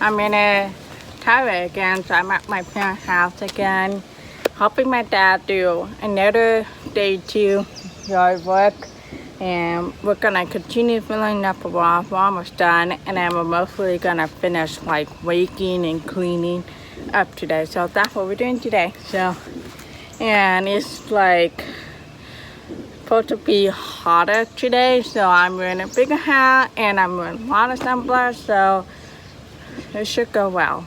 I'm in a Thailand again, so I'm at my parents' house again, helping my dad do another day to yard work. And we're gonna continue filling up the wall. We're almost done, and then we're mostly gonna finish like raking and cleaning up today. So that's what we're doing today. So, and it's like supposed to be hotter today, so I'm wearing a bigger hat and I'm wearing a lot of sunblock, so it should go well.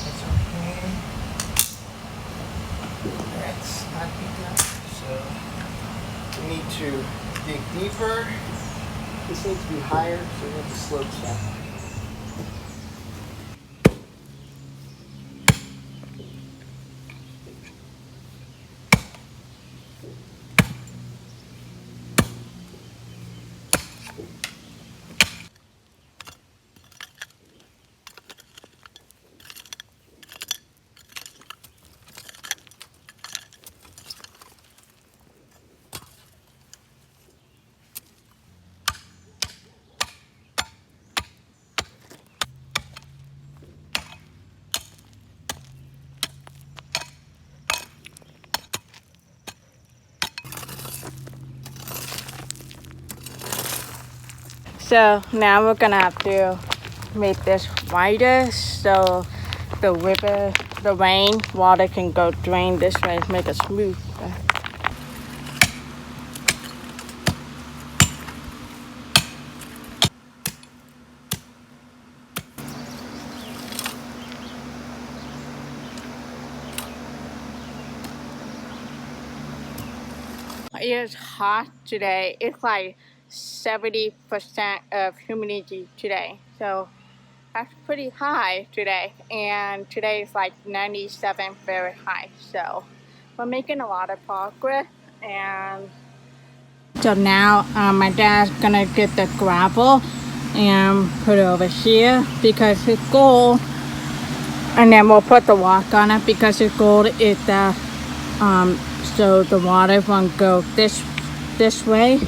It's okay. That's not big enough, so we need to dig deeper. This needs to be higher, so we have to slope step. So now we're gonna have to make this wider so the rain water can go drain this way, make it smooth. It's hot today. It's like 70% of humidity today. So that's pretty high today. And today is like 97, very high. So we're making a lot of progress. And so now my dad's gonna get the gravel and put it over here because his goal, and then we'll put the rock on it because his goal is the so the water won't go this way,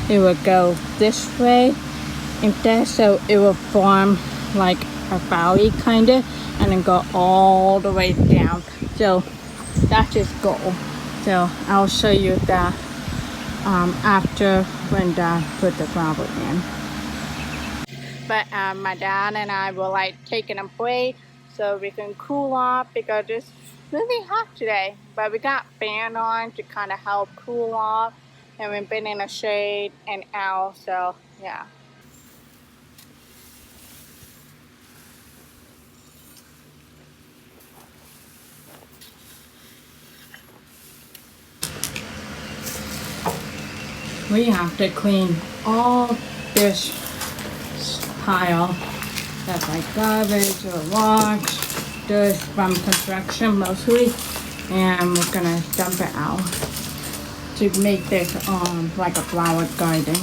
it will go this way instead, so it will form like a valley kind of and then go all the way down. So that's his goal. So I'll show you that after when Dad put the gravel in. But my dad and I were like taking a break so we can cool off because it's really hot today. But we got fan on to kind of help cool off, and we've been in the shade and out, so yeah. We have to clean all this pile that's like garbage or rocks, dirt from construction mostly, and we're gonna dump it out to make this like a flower garden.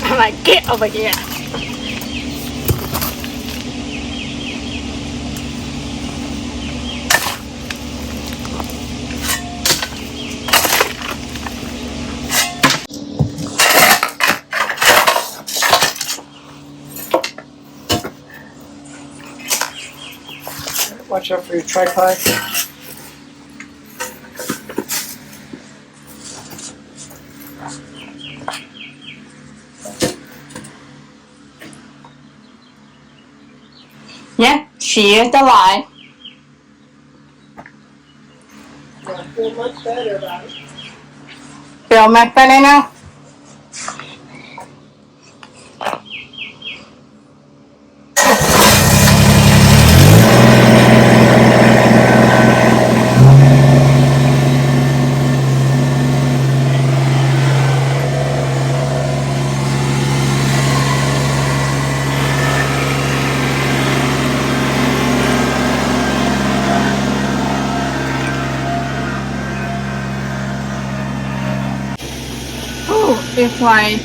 I'm like, get over here. Watch out for your tripod. Yeah, she is alive. I feel much better about it. Feel much better now? Oh, it's like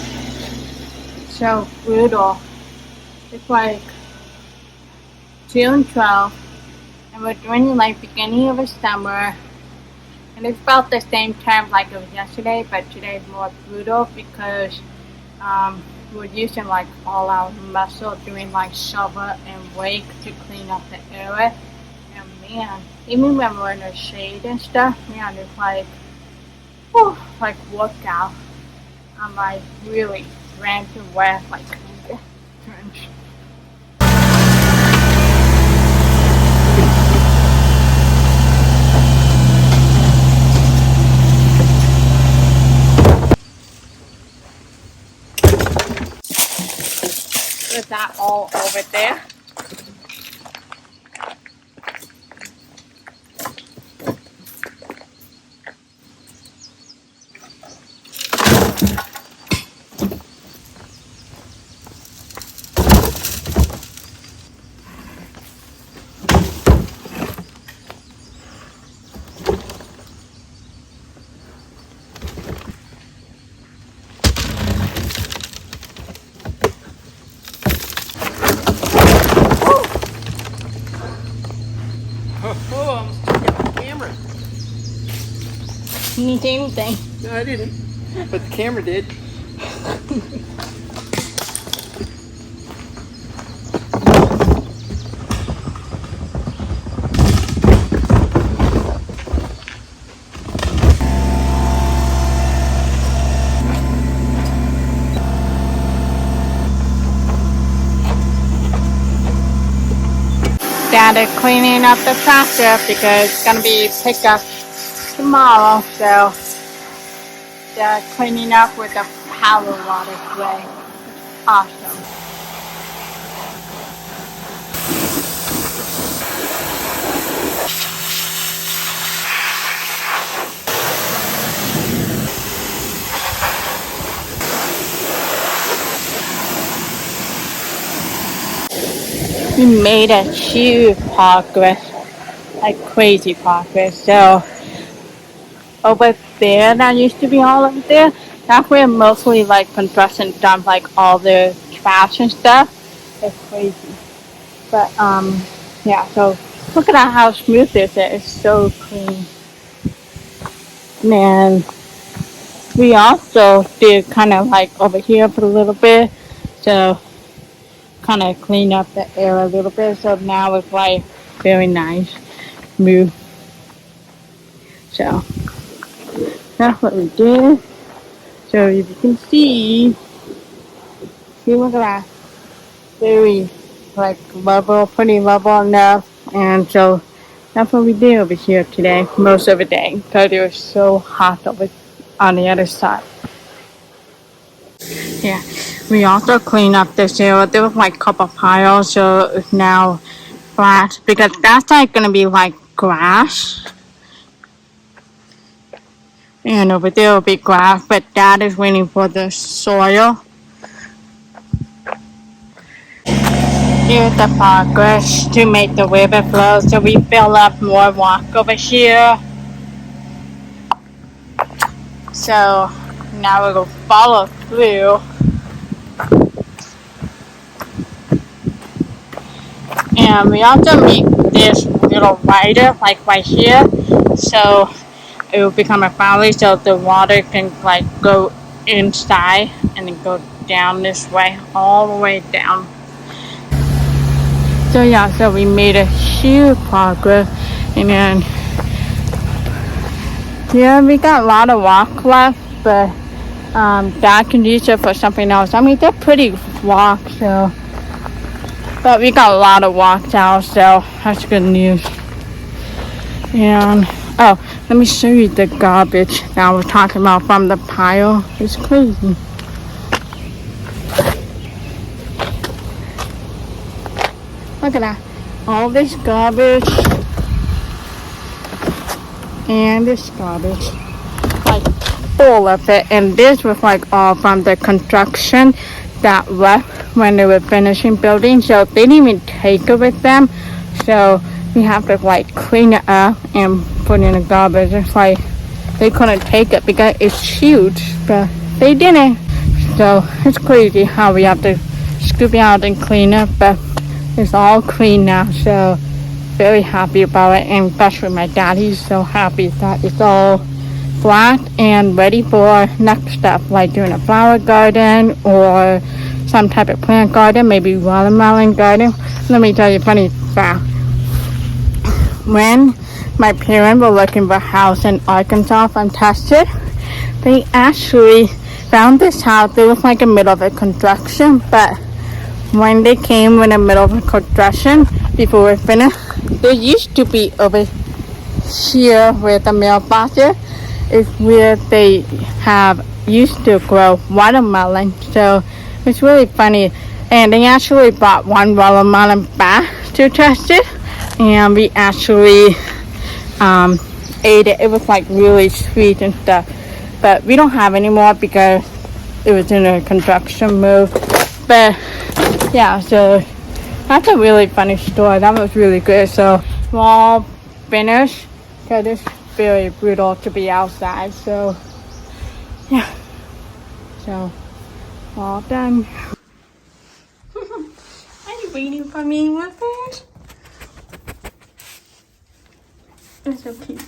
so brutal. It's like June 12th, and we're doing it like beginning of the summer. And it's about the same time like it was yesterday, but today is more brutal because we're using like all our muscle doing like shovel and rake to clean up the area. And man, even when we're in the shade and stuff, man, it's like, whew, like workout. I'm like really drenched wet, like drenched. Is that all over there? Oh, I almost took out the camera. You didn't say anything. No, I didn't. But the camera did. Dad is cleaning up the tractor because it's gonna be picked up tomorrow, so they're cleaning up with the power water today. Awesome. We made a huge progress, like crazy progress. So over there, that used to be all over there, that's where mostly like construction dump like all the trash and stuff. It's crazy. But yeah, so look at how smooth this is. It's so clean. And we also did kind of like over here for a little bit. So kind of clean up the air a little bit. So now it's like very nice, smooth. So that's what we did. So if you can see look at that. Very like level, pretty level enough. And so that's what we did over here today, most of the day, because it was so hot over on the other side. Yeah, we also cleaned up this area. There was like a couple piles, so it's now flat because that's like gonna be like grass. And over there will be grass, but Dad is waiting for the soil. Here's the progress to make the river flow, so we fill up more rock over here. So now we'll follow through. And we also make this little rider like right here, so it will become a valley, so the water can like go inside and then go down this way, all the way down. So yeah, so we made a huge progress, and then yeah, we got a lot of walk left, but Dad can use it for something else. I mean, they're pretty walks, so, but we got a lot of walks out, so that's good news. And oh, let me show you the garbage that I was talking about from the pile. It's crazy. Look at that. All this garbage and this garbage. Like full of it. And this was like all from the construction that left when they were finishing building. So they didn't even take it with them. So we have to like clean it up and put in the garbage. It's like they couldn't take it because it's huge. But they didn't. So it's crazy how we have to scoop it out and clean it. But it's all clean now, so very happy about it, and especially my dad, he's so happy that it's all flat and ready for next step, like doing a flower garden or some type of plant garden, maybe watermelon garden. Let me tell you a funny fact. When my parents were looking for a house in Arkansas from Texas, they actually found this house. It was like in the middle of a construction, but when they came in the middle of the construction, before we finished, there used to be over here where the mailbox is where they have used to grow watermelon. So it's really funny. And they actually brought one watermelon back to test it, and we actually ate it. It was like really sweet and stuff. But we don't have any more because it was in a construction move. But yeah, so that's a really funny story. That was really good. So we're all finished because it's very brutal to be outside. So yeah, so all done. Are you waiting for me, Muffin? It's so cute.